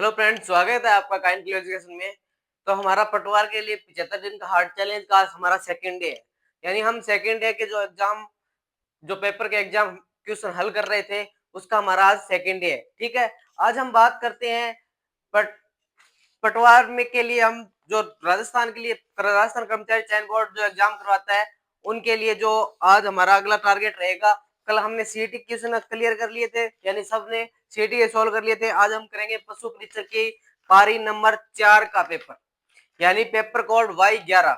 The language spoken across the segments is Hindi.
हेलो फ्रेंड्स, स्वागत है आपका काइंड एजुकेशन में। तो हमारा पटवार के लिए 75 दिन का हार्ड चैलेंज का आज हमारा सेकंड डे है। यानी हम सेकंड डे के जो पेपर के एग्जाम क्वेश्चन हल कर रहे थे, उसका हमारा आज सेकंड डे है। ठीक है, आज हम बात करते हैं पट पटवार में के लिए हम जो राजस्थान के लिए राजस्थान कर्मचारी चयन बोर्ड जो एग्जाम करवाता है, उनके लिए जो आज हमारा अगला टारगेट रहेगा। कल हमने सीईटी क्वेश्चन क्लियर कर लिए थे, यानी सबने सीईटी सॉल्व कर लिए थे। आज हम करेंगे पशु परीक्षक की पारी नंबर 4 का पेपर, यानी पेपर कोड Y11,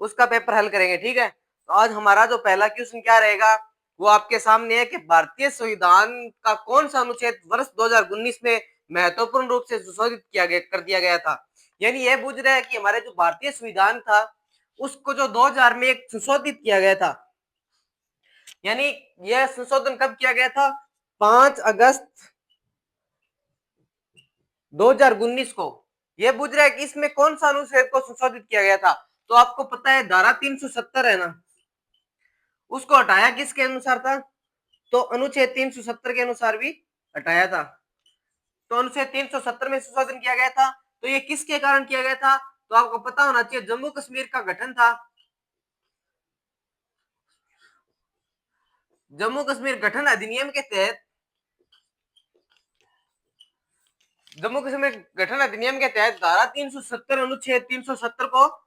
उसका पेपर हल करेंगे। ठीक है, तो आज हमारा जो पहला क्वेश्चन क्या रहेगा वो आपके सामने है कि भारतीय संविधान का कौन सा अनुच्छेद वर्ष 2019 में महत्वपूर्ण रूप से संशोधित कर दिया गया था। यानी यह पूछ रहा है कि हमारे जो भारतीय संविधान था उसको जो 2000 में एक संशोधित किया गया था, यानी यह संशोधन कब किया गया था? 5 अगस्त 2019 को। यह पूछ रहा है कि इसमें कौन सा अनुच्छेद को संशोधित किया गया था। तो आपको पता है धारा 370 है ना, उसको हटाया किसके अनुसार था? तो अनुच्छेद 370 के अनुसार भी हटाया था। तो अनुच्छेद 370 में संशोधन किया गया था। तो ये किसके कारण किया गया था? तो आपको पता होना चाहिए, जम्मू कश्मीर का गठन था। जम्मू कश्मीर गठन अधिनियम के तहत जम्मू कश्मीर गठन अधिनियम के तहत धारा 370 अनुच्छेद 370 को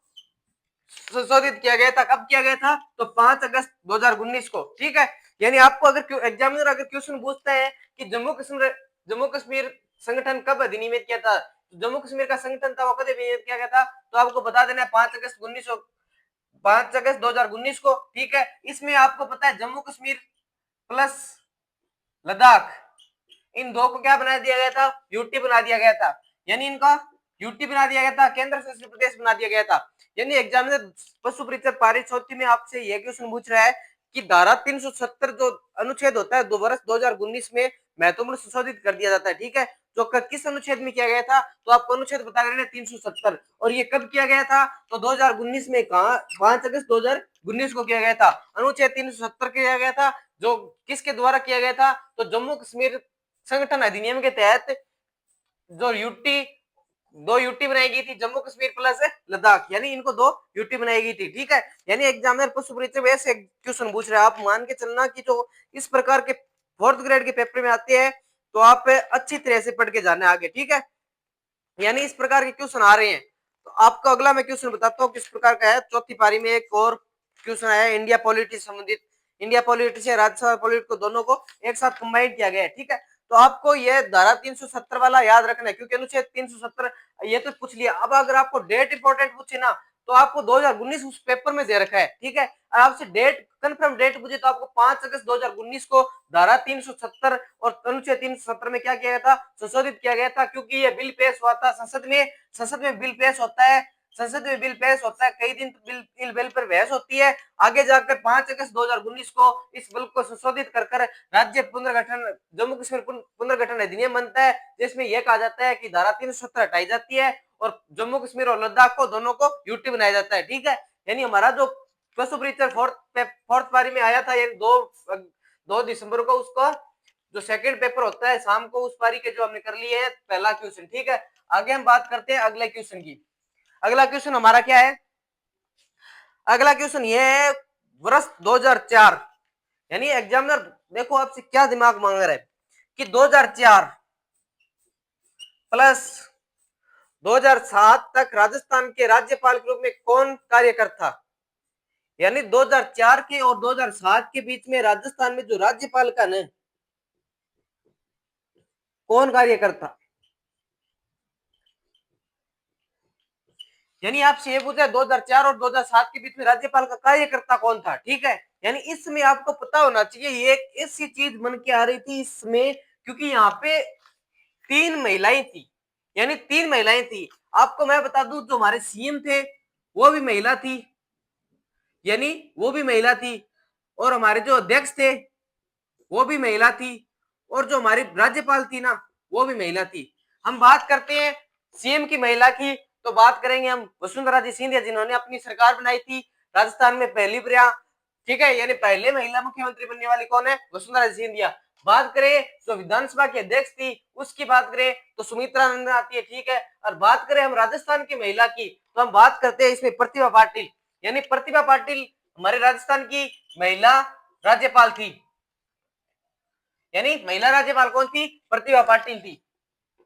संशोधित किया गया था। कब किया गया था? तो 5 अगस्त 2019 को। ठीक है, यानी आपको अगर एग्जामिनर अगर क्वेश्चन पूछता है कि जम्मू कश्मीर संगठन कब अधिनियमित किया था, तो जम्मू कश्मीर का संगठन था वो कब अधिनियमित किया गया था? तो आपको बता देना है 5 अगस्त 2019 को। ठीक है, इसमें आपको पता है जम्मू कश्मीर प्लस लद्दाख, इन दो को क्या बना दिया गया था? यूटी बना दिया गया था। यानी इनका यूटी बना दिया गया था, केंद्र शासित प्रदेश बना दिया गया था। यानी एग्जामिनर पशु परीक्षक पारी चौथी में आपसे यह क्वेश्चन पूछ रहा है कि धारा 370 जो अनुच्छेद होता है, 2019 में महत्वपूर्ण संशोधित कर दिया जाता है। ठीक है, जो किस अनुच्छेद में किया गया था? तो आपको अनुच्छेद बता रहे हैं 370, और ये कब किया गया था? तो 2019 में। कहा? 5 अगस्त 2019 को किया गया था। अनुच्छेद 370 किया गया था, जो किसके द्वारा किया गया था? तो जम्मू कश्मीर संगठन अधिनियम के तहत जो दो यूटी बनाई गई थी, जम्मू कश्मीर प्लस लद्दाख, यानी इनको दो यूटी बनाई गई थी। ठीक है, यानी एग्जामिनर पशु परीक्षा में ऐसे क्वेश्चन पूछ रहे हैं। आप मान के चलना कि जो इस प्रकार के फोर्थ ग्रेड के पेपर में आते हैं तो आप अच्छी तरह से पढ़ के जाना आगे। ठीक है, यानी इस प्रकार के क्वेश्चन आ रहे हैं। तो आपको अगला मैं क्वेश्चन बताता हूँ किस प्रकार का है। चौथी पारी में एक और क्वेश्चन आया है इंडिया पॉलिटी से संबंधित। इंडिया पॉलिटी से राज्यसभा पॉलिटी को दोनों को एक साथ कंबाइन किया गया है। ठीक है, तो आपको यह धारा 370 वाला याद रखना है, क्योंकि अनुच्छेद 370 ये तो पूछ लिया। अब अगर आपको डेट इंपॉर्टेंट पूछे ना, तो आपको 2019 उस पेपर में दे रखा है। ठीक है, आपसे डेट कंफर्म डेट पूछे तो आपको 5 अगस्त 2019 को धारा 370 और अनुच्छेद 370 में क्या किया गया था? संशोधित किया गया था, क्योंकि ये बिल पेश हुआ था संसद में। संसद में बिल पेश होता है, संसद में बिल पेश होता है, कई दिन बिल पर बहस होती है। आगे जाकर 5 अगस्त 2019 को इस बिल को संशोधित कर राज्य पुनर्गठन जम्मू कश्मीर पुनर्गठन अधिनियम बनता है, जिसमें यह कहा जाता है कि धारा 370 हटाई जाती है और जम्मू कश्मीर और लद्दाख को दोनों को यूटी बनाया जाता है। ठीक है, यानी हमारा जो पशु परीक्षण फोर्थ पारी में आया था, ये 2 दिसंबर को, उसका जो सेकंड पेपर होता है शाम को, उस पारी के जो हमने कर लिए है पहला क्वेश्चन। ठीक है, आगे हम बात करते हैं अगले क्वेश्चन की। अगला क्वेश्चन हमारा क्या है? अगला क्वेश्चन ये है वर्ष 2004, यानी एग्जामिनर देखो आपसे क्या दिमाग मांग रहा है कि 2004 प्लस 2007 तक राजस्थान के राज्यपाल के रूप में कौन कार्यरत था। यानी 2004 के और 2007 के बीच में राजस्थान में जो राज्यपाल का न कौन कार्यकर्ता? यानी आपसे ये पूछा 2004 और 2007 के बीच में राज्यपाल का कार्यकर्ता कौन था। ठीक है, यानी इसमें आपको पता होना चाहिए, ये एक ऐसी चीज बन के आ रही थी इसमें, क्योंकि यहाँ पे 3 महिलाएं थी। यानी 3 महिलाएं थी। आपको मैं बता दूं, जो हमारे सीएम थे वो भी महिला थी, यानी वो भी महिला थी, और हमारे जो अध्यक्ष थे वो भी महिला थी, और जो हमारी राज्यपाल थी ना वो भी महिला थी। हम बात करते हैं सीएम की महिला की, तो बात करेंगे हम वसुंधरा जी सिंधिया, जिन्होंने अपनी सरकार बनाई थी राजस्थान में पहली बार। ठीक है, यानी पहले महिला मुख्यमंत्री बनने वाली कौन है? वसुंधरा जी सिंधिया। बात करें जो विधानसभा की अध्यक्ष थी उसकी बात करें तो सुमित्रा नंदन आती है, ठीक है। और बात करें हम राजस्थान की महिला की तो हम बात करते हैं इसमें प्रतिभा पाटिल, यानी प्रतिभा पाटिल हमारे राजस्थान की महिला राज्यपाल थी, यानी महिला राज्यपाल कौन थी? प्रतिभा पाटिल थी,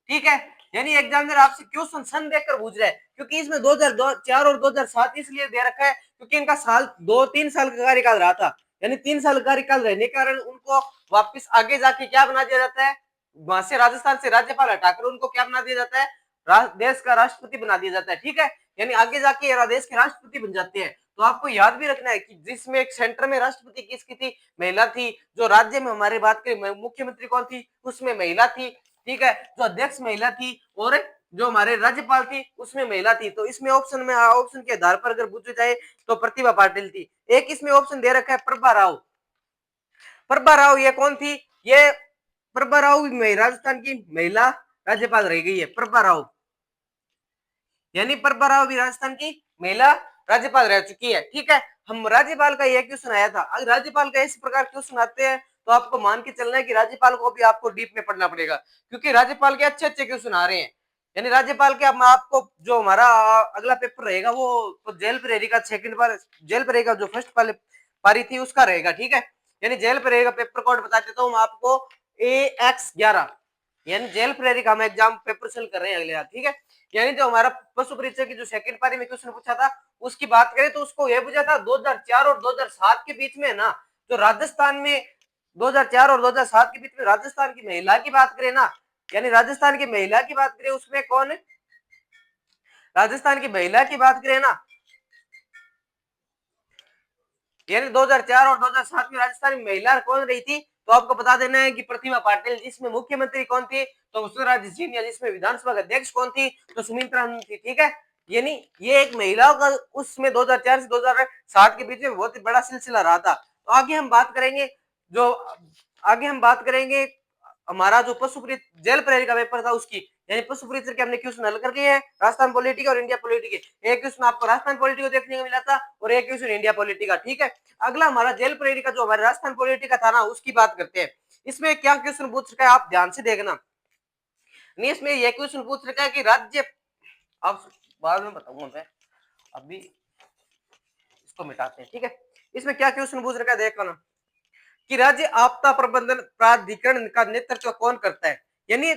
ठीक है। यानी एग्जामिनर आपसे क्वेश्चन सन देखकर पूछ रहा है, क्योंकि इसमें 2004 और 2007 इसलिए दे रखा है क्योंकि इनका साल 2-3 साल का कार्यकाल रहा था, यानी 3 साल कार्यकाल रहने के कारण उनको वापस आगे जाके क्या बना दिया जाता है, वहां से राजस्थान से राज्यपाल हटाकर उनको क्या बना दिया जाता है, देश का राष्ट्रपति बना दिया जाता है, ठीक है। यानी आगे जाके देश के राष्ट्रपति बन जाते हैं। तो आपको याद भी रखना है कि जिसमें एक सेंटर में राष्ट्रपति किसकी थी? महिला थी। जो राज्य में हमारे बात करें मुख्यमंत्री कौन थी? उसमें महिला थी, ठीक है। जो अध्यक्ष महिला थी और जो हमारे राज्यपाल थी उसमें महिला थी। तो इसमें ऑप्शन के आधार पर अगर पूछे जाए तो प्रतिभा पाटिल थी। एक इसमें ऑप्शन दे रखा है प्रभा राव। प्रभा राव ये कौन थी? ये प्रभा राव राजस्थान की महिला राज्यपाल रह गई है, प्रभा राव, यानी प्रभा राव भी राजस्थान की महिला राज्यपाल रह चुकी है, ठीक है। हम राज्यपाल का यह क्वेश्चन आया था, अगर राज्यपाल का इस प्रकार क्वेश्चन आते हैं तो आपको मान के चलना है कि राज्यपाल को भी आपको डीप में पढ़ना पड़ेगा, क्योंकि राज्यपाल के अच्छे अच्छे क्वेश्चन आ रहे हैं। यानी राज्यपाल के आपको जो हमारा अगला पेपर रहेगा वो तो जेल पे रहेगा, सेकंड बार जेल पे रहेगा, जो फर्स्ट वाले पारी थी उसका रहेगा, ठीक है। यानी जेल पे रहेगा, पेपर कोड बता देता हूँ आपको, AX11, यानी जेल प्रेरी का हम एग्जाम पेपर सेल कर रहे हैं अगले, ठीक है। यानी जो हमारा पशु परीक्षा की जो सेकंड पारी में क्वेश्चन पूछा था उसकी बात करें तो उसको यह पूछा था 2004 और 2007 के बीच में ना, जो राजस्थान में 2004 और 2007 के बीच में राजस्थान की महिला की बात करें ना, यानी राजस्थान की महिला की बात करें उसमें कौन है? राजस्थान की महिला की बात करें ना, यानी 2004 और 2007 में राजस्थान में महिला कौन रही थी? तो आपको बता देना है कि प्रतिभा पाटिल। जिसमें मुख्यमंत्री कौन थी? तो वसुंधरा राजे सिंधिया। जिसमें विधानसभा अध्यक्ष कौन थी? तो सुमित्रा नंदन थी, ठीक है। यानी ये एक महिलाओं का उसमें 2004 से 2007 के बीच में बहुत ही बड़ा सिलसिला रहा था। तो जो आगे हम बात करेंगे हमारा जो पशुप्रीत जेल प्रेरी का पेपर था उसकी, यानी पशुप्रीत के हमने क्वेश्चन हल कर लिए हैं, राजस्थान पॉलिटी और इंडिया पॉलिटी के। एक क्वेश्चन आपको राजस्थान पॉलिटी को देखने को मिला था और एक क्वेश्चन इंडिया पॉलिटी का, ठीक है। अगला हमारा जेल प्रेरी का जो हमारे राजस्थान पॉलिटी का था ना उसकी बात करते हैं। इसमें क्या क्वेश्चन पूछ रखा है आप ध्यान से देखना। नहीं, इसमें यह क्वेश्चन पूछ रखा है कि राज्य, अब बाद में बताऊंगा मैं, अभी इसको मिटाते हैं, ठीक है। इसमें क्या क्वेश्चन पूछ रखा है देखो ना, कि राज्य आपदा प्रबंधन प्राधिकरण का नेतृत्व कौन करता है। यानी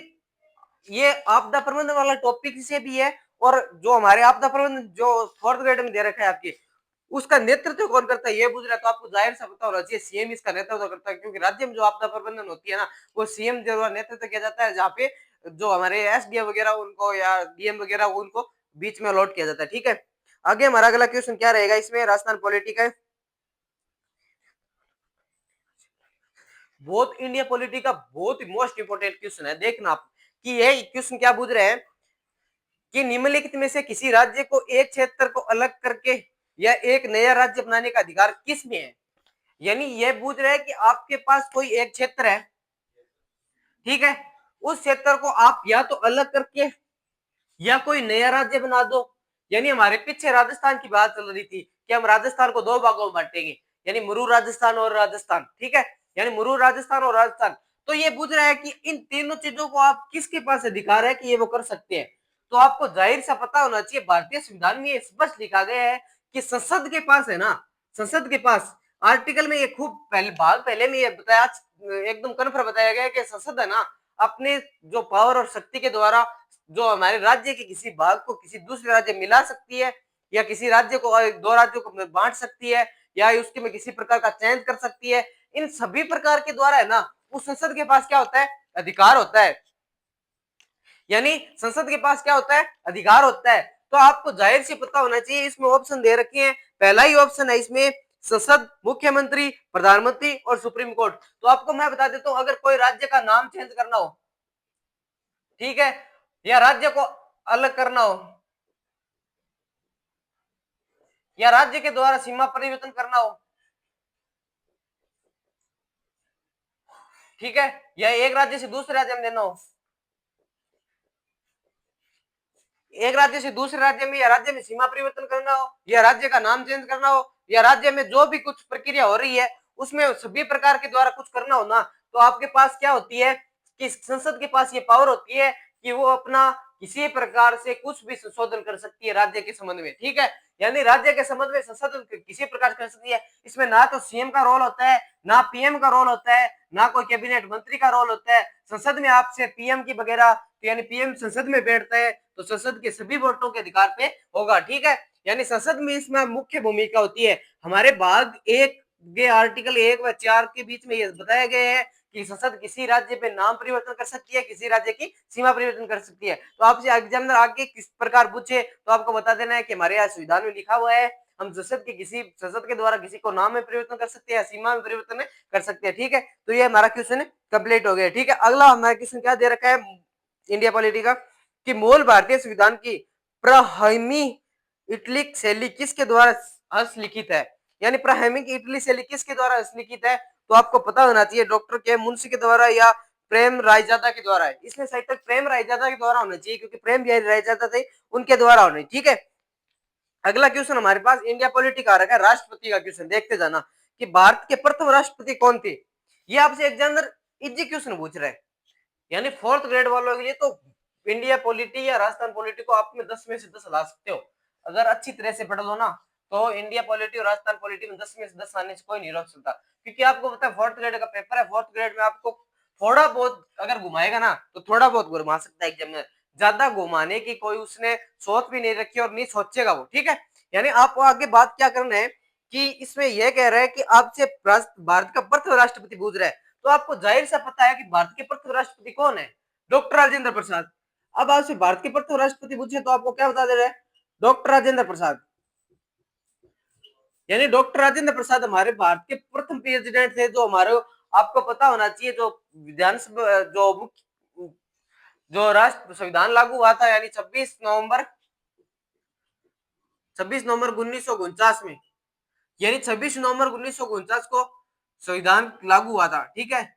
ये आपदा प्रबंधन वाला टॉपिक से भी है, और जो हमारे आपदा प्रबंधन जो 4th ग्रेड में दे रखा है आपके, उसका नेतृत्व कौन करता है ये पूछ रहा है। तो आपको जाहिर सा पता होना चाहिए सीएम इसका नेतृत्व करता है, क्योंकि राज्य में जो आपदा प्रबंधन होती है ना वो सीएम द्वारा नेतृत्व किया जाता है, जहाँ पे जो हमारे एसडीएम वगैरह उनको या डीएम वगैरह उनको बीच में अलॉट किया जाता है, ठीक है। आगे हमारा अगला क्वेश्चन क्या रहेगा इसमें राजस्थान पॉलिटी का, बहुत इंडिया पॉलिटी का बहुत ही मोस्ट इंपोर्टेंट क्वेश्चन है, देखना आप कि ये क्वेश्चन क्या पूछ रहे हैं कि निम्नलिखित में से किसी राज्य को एक क्षेत्र को अलग करके या एक नया राज्य बनाने का अधिकार किस में है। यानी ये पूछ रहे हैं कि आपके पास कोई एक क्षेत्र है, ठीक है, उस क्षेत्र को आप या तो अलग करके या कोई नया राज्य बना दो। यानी हमारे पीछे राजस्थान की बात चल रही थी कि हम राजस्थान को दो भागों में बांटेंगे, यानी मुरू राजस्थान और राजस्थान, ठीक है, यानी मुरू राजस्थान और राजस्थान। तो ये पूछ रहा है कि इन तीनों चीजों को आप किसके पास अधिकार है कि ये वो कर सकते हैं। तो आपको जाहिर सा पता होना चाहिए, भारतीय संविधान में स्पष्ट लिखा गया है कि संसद के पास है ना, संसद के पास आर्टिकल में ये खूब पहले में ये बताया, एकदम कन्फर्म बताया गया कि संसद है ना अपने जो पावर और शक्ति के द्वारा जो हमारे राज्य के किसी भाग को किसी दूसरे राज्य मिला सकती है, या किसी राज्य को दो राज्यों को बांट सकती है, या उसके में किसी प्रकार का चेंज कर सकती है। इन सभी प्रकार के द्वारा है ना उस संसद के पास क्या होता है? अधिकार होता है। यानी संसद के पास क्या होता है? अधिकार होता है। तो आपको जाहिर से पता होना चाहिए, इसमें ऑप्शन दे रखे हैं, पहला ही ऑप्शन है इसमें संसद, मुख्यमंत्री, प्रधानमंत्री और सुप्रीम कोर्ट। तो आपको मैं बता देता हूं, अगर कोई राज्य का नाम चेंज करना हो, ठीक है, या राज्य को अलग करना हो, या राज्य के द्वारा सीमा परिवर्तन करना हो, ठीक है, या एक राज्य से दूसरे राज्य में देना हो, एक राज्य से दूसरे राज्य में या राज्य में सीमा परिवर्तन करना हो, या राज्य का नाम चेंज करना हो, या राज्य में जो भी कुछ प्रक्रिया हो रही है उसमें सभी प्रकार के द्वारा कुछ करना हो ना, तो आपके पास क्या होती है कि संसद के पास ये पावर होती है कि वो अपना किसी प्रकार से कुछ भी संशोधन कर सकती है राज्य के संबंध में, ठीक है। यानी राज्य के संबंध में संशोधन किसी प्रकार कर सकती है। इसमें ना तो सीएम का रोल होता है, ना पीएम का रोल होता है, ना कोई कैबिनेट मंत्री का रोल होता है। संसद में आपसे पीएम की वगैरह, तो यानी पीएम संसद में बैठता है तो संसद के सभी वोटों के अधिकार पे होगा, ठीक है। यानी संसद में इसमें मुख्य भूमिका होती है। हमारे भाग एक के आर्टिकल 1 व 4 के बीच में ये बताया गया है कि संसद किसी राज्य पे नाम परिवर्तन कर सकती है, किसी राज्य की सीमा परिवर्तन कर सकती है। तो आपसे एग्जामिनर आगे किस प्रकार पूछे तो आपको बता देना है कि हमारे यहाँ संविधान में लिखा हुआ है हम संसद के द्वारा किसी को नाम में परिवर्तन कर सकते हैं, सीमा में परिवर्तन कर सकते हैं, ठीक है। तो ये हमारा क्वेश्चन कंप्लीट हो गया, ठीक है। अगला हमारा क्वेश्चन क्या दे रखा है इंडिया पॉलिटी का कि मूल भारतीय संविधान की प्रहमी इटलिक शैली किसके द्वारा हस्तलिखित है। यानी प्राहैमिक इटली शैली किसके द्वारा हस्तलिखित है, तो आपको पता होना चाहिए डॉक्टर के मुंशी के द्वारा या प्रेम रायजादा के द्वारा है। इसमें सही तक प्रेम रायजादा के द्वारा होना चाहिए क्योंकि प्रेम बिहारी रायजादा थे उनके द्वारा होने, ठीक है। अगला क्वेश्चन हमारे पास इंडिया पॉलिटिक आ रखा है राष्ट्रपति का क्वेश्चन, देखते जाना कि भारत के प्रथम राष्ट्रपति कौन थे। ये आपसे एग्जामिनर इजी क्वेश्चन पूछ रहे हैं, यानी 4th ग्रेड वालों के लिए तो इंडिया पॉलिटी या राजस्थान पॉलिटी को आप में 10 में से 10 ला सकते हो अगर अच्छी तरह से पढ़ लो ना। तो इंडिया पॉलिटी और राजस्थान पॉलिटी में 10 में से 10 आने से कोई नहीं रोक सकता क्योंकि आपको पता है 4th ग्रेड का पेपर है। 4th ग्रेड में आपको थोड़ा बहुत अगर घुमाएगा ना तो थोड़ा बहुत घुमा सकता है एग्जामिनर, ज्यादा घुमाने की कोई उसने सोच भी नहीं रखी और नहीं सोचेगा वो, ठीक है। यानी आपको आगे बात क्या करना है कि इसमें यह कह रहा है कि आपसे भारत का प्रथम राष्ट्रपति पूछ रहा है तो आपको जाहिर सा पता है कि भारत के प्रथम राष्ट्रपति कौन है, डॉक्टर राजेंद्र प्रसाद। अब आपसे भारत के प्रथम राष्ट्रपति पूछे तो आपको क्या बता दे रहा है, डॉक्टर राजेंद्र प्रसाद। यानी डॉक्टर राजेंद्र प्रसाद हमारे भारत के प्रथम प्रेसिडेंट थे जो हमारे आपको पता होना चाहिए जो विधानसभा जो राष्ट्र संविधान लागू हुआ था यानी 26 नवंबर 1949 में, यानी 26 नवंबर 1949 को संविधान लागू हुआ था, ठीक है,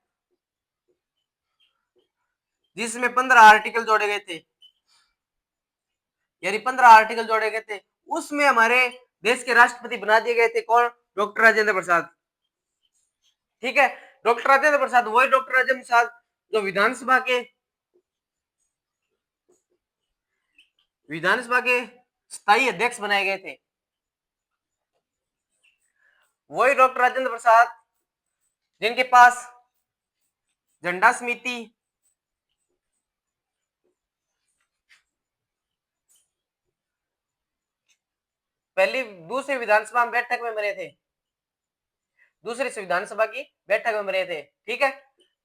जिसमें 15 आर्टिकल जोड़े गए थे, यानी 15 आर्टिकल जोड़े गए थे। उसमें हमारे देश के राष्ट्रपति बना दिए गए थे कौन, डॉक्टर राजेंद्र प्रसाद, ठीक है। डॉक्टर राजेंद्र प्रसाद वही डॉक्टर राजेंद्र प्रसाद जो विधानसभा के स्थायी अध्यक्ष बनाए गए थे, वही डॉक्टर राजेंद्र प्रसाद जिनके पास झंडा समिति, पहली दूसरी विधानसभा में बैठक में बने थे, दूसरी विधानसभा की बैठक में बने थे, ठीक है।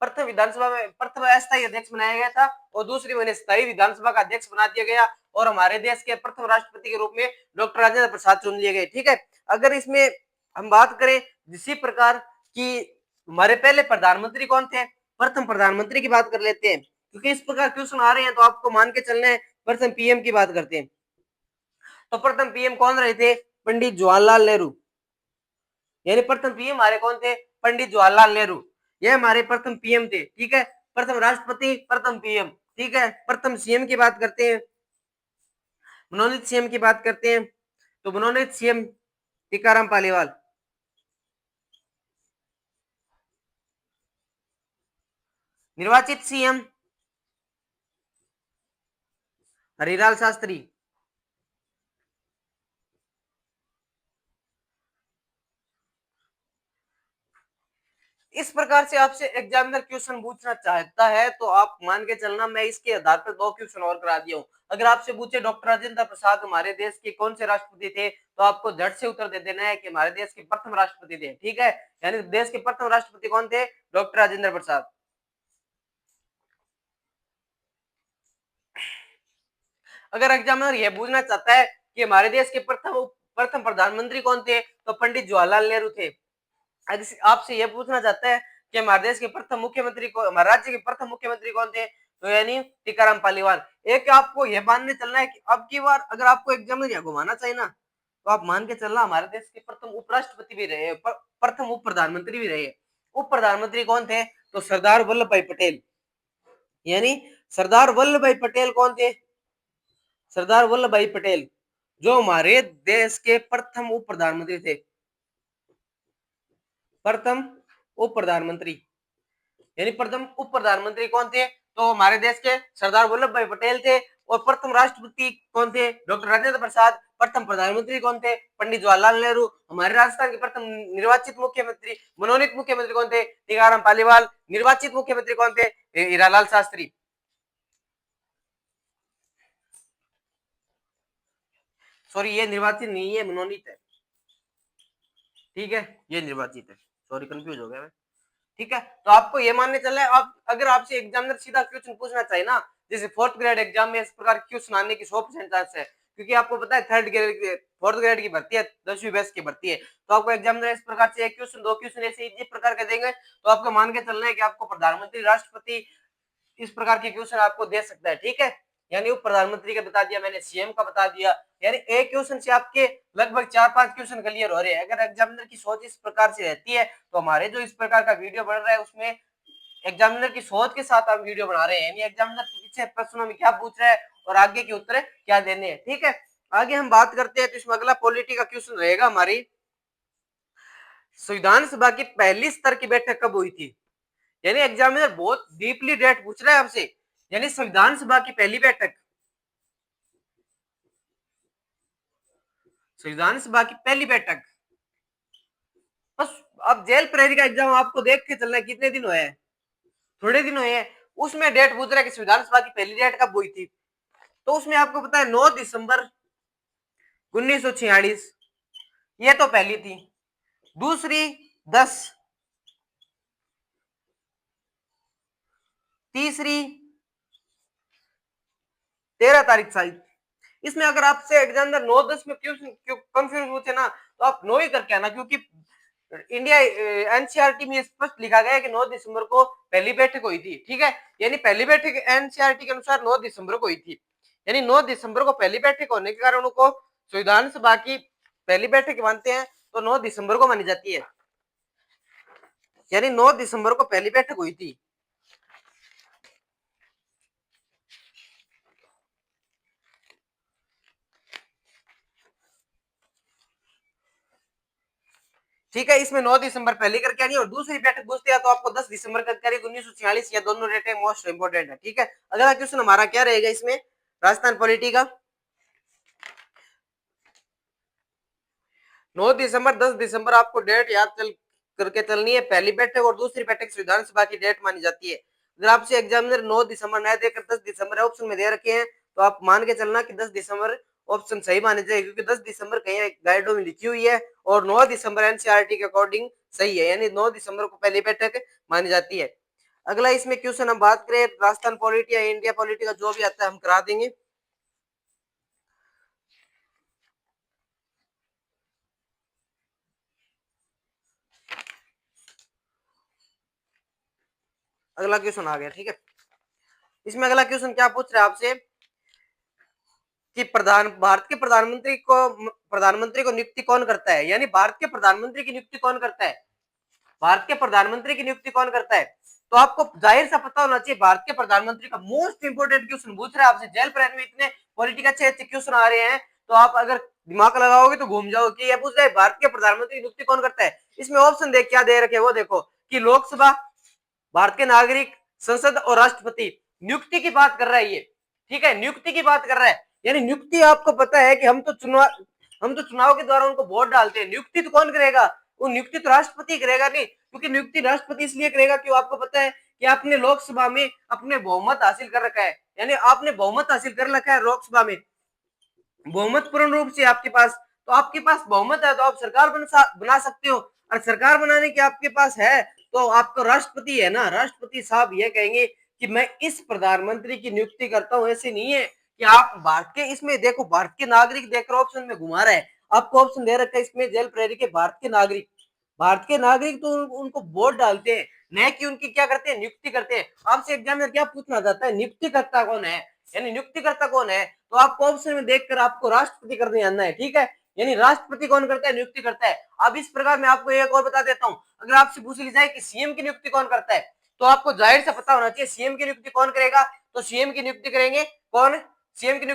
प्रथम विधानसभा में प्रथम अस्थायी अध्यक्ष बनाया गया था और दूसरी में स्थायी विधानसभा का अध्यक्ष बना दिया गया और हमारे देश के प्रथम राष्ट्रपति के रूप में डॉक्टर राजेंद्र प्रसाद चुन लिए गए, ठीक है। अगर इसमें हम बात करें इसी प्रकार की हमारे पहले प्रधानमंत्री कौन थे, प्रथम प्रधानमंत्री की बात कर लेते हैं क्योंकि इस प्रकार क्वेश्चन आ रहे हैं तो आपको मान के चलना है। प्रथम पीएम की बात करते हैं तो प्रथम पीएम कौन रहे थे, पंडित जवाहरलाल नेहरू। यानी प्रथम पीएम हमारे कौन थे, पंडित जवाहरलाल नेहरू, ये हमारे प्रथम पीएम थे, ठीक है। प्रथम राष्ट्रपति प्रथम पीएम, ठीक है। प्रथम सीएम की बात करते हैं, मनोनीत सीएम की बात करते हैं तो मनोनीत सीएम टीकाराम पालीवाल, निर्वाचित सीएम हरिलाल शास्त्री, इस प्रकार से आपसे एग्जामिनर क्वेश्चन पूछना चाहता है तो आप मान के चलना मैं इसके आधार पर 2 क्वेश्चन और करा दिया हूं। अगर आपसे पूछे डॉक्टर राजेंद्र प्रसाद हमारे देश के कौन से राष्ट्रपति थे तो आपको झट से उत्तर दे देना है कि हमारे देश के प्रथम राष्ट्रपति थे, ठीक है। यानी देश के प्रथम राष्ट्रपति कौन थे, डॉक्टर राजेंद्र प्रसाद। अगर एग्जामिनर यह पूछना चाहता है कि हमारे देश के प्रथम प्रधानमंत्री कौन थे तो पंडित जवाहरलाल नेहरू थे। आपसे यह पूछना चाहता है कि हमारे देश के प्रथम मुख्यमंत्री को हमारे राज्य के प्रथम मुख्यमंत्री कौन थे तो यानी टीकाराम पालीवाल। एक आपको यह मानने चलना है कि अब की बार अगर आपको एग्जाम में घुमाना चाहिए ना तो आप मान के चलना हमारे देश के प्रथम उपराष्ट्रपति भी रहे, प्रथम उप प्रधानमंत्री भी रहे। उप प्रधानमंत्री कौन थे तो सरदार वल्लभ भाई पटेल, यानी सरदार वल्लभ भाई पटेल कौन थे, सरदार वल्लभ भाई पटेल जो हमारे देश के प्रथम उप प्रधानमंत्री थे, प्रथम उप प्रधानमंत्री। यानी प्रथम उप प्रधानमंत्री कौन थे? तो हमारे देश के सरदार वल्लभ भाई पटेल थे। और प्रथम राष्ट्रपति कौन थे? डॉक्टर राजेंद्र प्रसाद। प्रथम प्रधानमंत्री कौन थे? पंडित जवाहरलाल नेहरू। हमारे राजस्थान के प्रथम निर्वाचित मुख्यमंत्री, मनोनीत मुख्यमंत्री कौन थे? टीकाराम पालीवाल। निर्वाचित मुख्यमंत्री कौन थे? हीरालाल शास्त्री। सॉरी, ये निर्वाचित नहीं है, मनोनीत है। ठीक है, ये निर्वाचित है। सॉरी, कंफ्यूज हो गया मैं। ठीक है, तो आपको ये मानने चलना है, आप अगर आपसे एग्जामिनर सीधा क्वेश्चन पूछना चाहिए ना, जैसे फोर्थ ग्रेड एग्जाम में इस प्रकार क्वेश्चन आने की 100% चांस है, क्योंकि आपको पता है थर्ड ग्रेड फोर्थ ग्रेड की भर्ती है, 10वीं बैच की भर्ती है। तो आपको एग्जामिनर इस प्रकार से एक क्वेश्चन, दो क्वेश्चन ऐसे इस प्रकार के देंगे, तो आपको मान के चलना है कि आपको प्रधानमंत्री, राष्ट्रपति इस प्रकार के क्वेश्चन आपको दे सकता है। ठीक है, यानी उप प्रधानमंत्री का बता दिया मैंने, सीएम का बता दिया, यानी एक क्वेश्चन से आपके लगभग 4-5 क्वेश्चन क्लियर हो रहे हैं। अगर एग्जामिनर की सोच इस प्रकार से रहती है, तो हमारे जो इस प्रकार का वीडियो बन रहा है उसमें एग्जामिनर की सोच के साथ हम वीडियो बना रहे हैं, यानी एग्जामिनर पीछे प्रश्नों में क्या पूछ रहा है और आगे के उत्तर क्या देने हैं। ठीक है, आगे हम बात करते हैं, तो इसमें अगला पॉलिटी का क्वेश्चन रहेगा हमारी, संविधान सभा की पहली स्तर की बैठक कब हुई थी? यानी एग्जामिनर बहुत डीपली डेट पूछ रहा है आपसे, यानी संविधान सभा की पहली बैठक, संविधान सभा की पहली बैठक, बस अब जेल प्रहरी का एग्जाम आपको देख के चलना है, कितने दिन हुए हैं? थोड़े दिन हुए हैं। उसमें डेट पूछ रहा है कि संविधान सभा की पहली डेट कब हुई थी, तो उसमें आपको पता है 9 दिसंबर 1946, ये तो पहली थी। दूसरी 10, तीसरी 13 तारीख शायद। इसमें अगर आपसे एग्जामिनर 9-10 में क्यों कंफ्यूज पूछे ना, तो आप 9 ही करके आना, क्योंकि इंडिया एनसीईआरटी में स्पष्ट लिखा गया है कि 9 दिसंबर को पहली बैठक हुई थी। ठीक है, यानी पहली बैठक एनसीईआरटी के अनुसार 9 दिसंबर को हुई थी, यानी 9 दिसंबर को पहली बैठक होने के कारण उनको संविधान सभा की पहली बैठक मानते हैं, तो 9 दिसंबर को मानी जाती है, यानी 9 दिसंबर को पहली बैठक हुई थी। ठीक है, इसमें 9 दिसंबर पहले करके आनी, और दूसरी बैठक पूछते हैं तो आपको 10 दिसंबर करके आनी, 1946 या दोनों डेट है, मोस्ट इंपोर्टेंट है। ठीक है, अगला क्वेश्चन हमारा क्या रहेगा इसमें, राजस्थान पॉलिटी का, 9 दिसंबर 10 दिसंबर आपको डेट याद करके चलनी है, पहली बैठक और दूसरी बैठक संविधान सभा की डेट मानी जाती है। अगर आपसे एग्जामिनर 9 दिसंबर न देकर 10 दिसंबर ऑप्शन में दे रखे हैं, तो आप मान के चलना कि 10 दिसंबर ऑप्शन सही माने जाए, क्योंकि 10 दिसंबर कहीं गाइडों में लिखी हुई है और 9 दिसंबर एनसीईआरटी के अकॉर्डिंग सही है, यानी 9 दिसंबर को पहली बैठक मानी जाती है। अगला इसमें क्वेश्चन हम बात करें राजस्थान पॉलिटी या इंडिया पॉलिटी का, जो भी आता है हम करा देंगे। अगला क्वेश्चन आ गया। ठीक है, इसमें अगला क्वेश्चन क्या पूछ रहा है आपसे कि भारत के प्रधानमंत्री को नियुक्ति कौन करता है, यानी भारत के प्रधानमंत्री की नियुक्ति कौन करता है, भारत के प्रधानमंत्री की नियुक्ति कौन करता है? तो आपको जाहिर सा पता होना चाहिए, भारत के प्रधानमंत्री का मोस्ट इंपोर्टेंट क्वेश्चन पूछ रहा है आपसे, जेल प्रेड में इतने पॉलिटिकल अच्छे अच्छे क्वेश्चन आ रहे हैं, तो आप अगर दिमाग लगाओगे तो घूम जाओगे। ये पूछ रहा है भारत के प्रधानमंत्री की नियुक्ति कौन करता है, इसमें ऑप्शन देख क्या दे रखे वो देखो, कि लोकसभा, भारत के नागरिक, संसद और राष्ट्रपति। नियुक्ति की बात कर रहा है ये, ठीक है, नियुक्ति की बात कर रहा है, यानी नियुक्ति आपको पता है कि हम तो चुनाव के द्वारा उनको वोट डालते हैं, नियुक्ति तो कौन करेगा, वो नियुक्ति तो राष्ट्रपति करेगा नहीं, क्योंकि नियुक्ति राष्ट्रपति इसलिए करेगा कि आपको पता है कि आपने लोकसभा में अपने बहुमत हासिल कर रखा है, यानी आपने बहुमत हासिल कर रखा है लोकसभा में, बहुमत पूर्ण रूप से आपके पास, तो आपके पास बहुमत है तो आप सरकार बना सकते हो, और सरकार बनाने की आपके पास है तो आपको राष्ट्रपति है ना, राष्ट्रपति साहब ये कहेंगे कि मैं इस प्रधानमंत्री की नियुक्ति करता हूं। ऐसे नहीं है कि आप भारत के, इसमें देखो भारत के नागरिक देखकर ऑप्शन में घुमा रहा है, आपको ऑप्शन दे रखा है इसमें जेल प्रेरी के भारत के नागरिक, भारत के नागरिक तो उनको वोट डालते हैं, न कि उनकी क्या करते हैं, नियुक्ति करते हैं। आपसे एग्जामिनर क्या पूछना चाहता है, नियुक्ति करता कौन है, यानी नियुक्ति करता कौन है, तो आपको ऑप्शन में देखकर आपको राष्ट्रपति करने आना है। ठीक है, यानी राष्ट्रपति कौन करता है, नियुक्ति करता है। अब इस प्रकार मैं आपको एक और बता देता हूं, अगर आपसे पूछ ली जाए कि सीएम की नियुक्ति कौन करता है, तो आपको जाहिर से पता होना चाहिए सीएम की नियुक्ति कौन करेगा, तो सीएम की नियुक्ति करेंगे कौन, सीएम की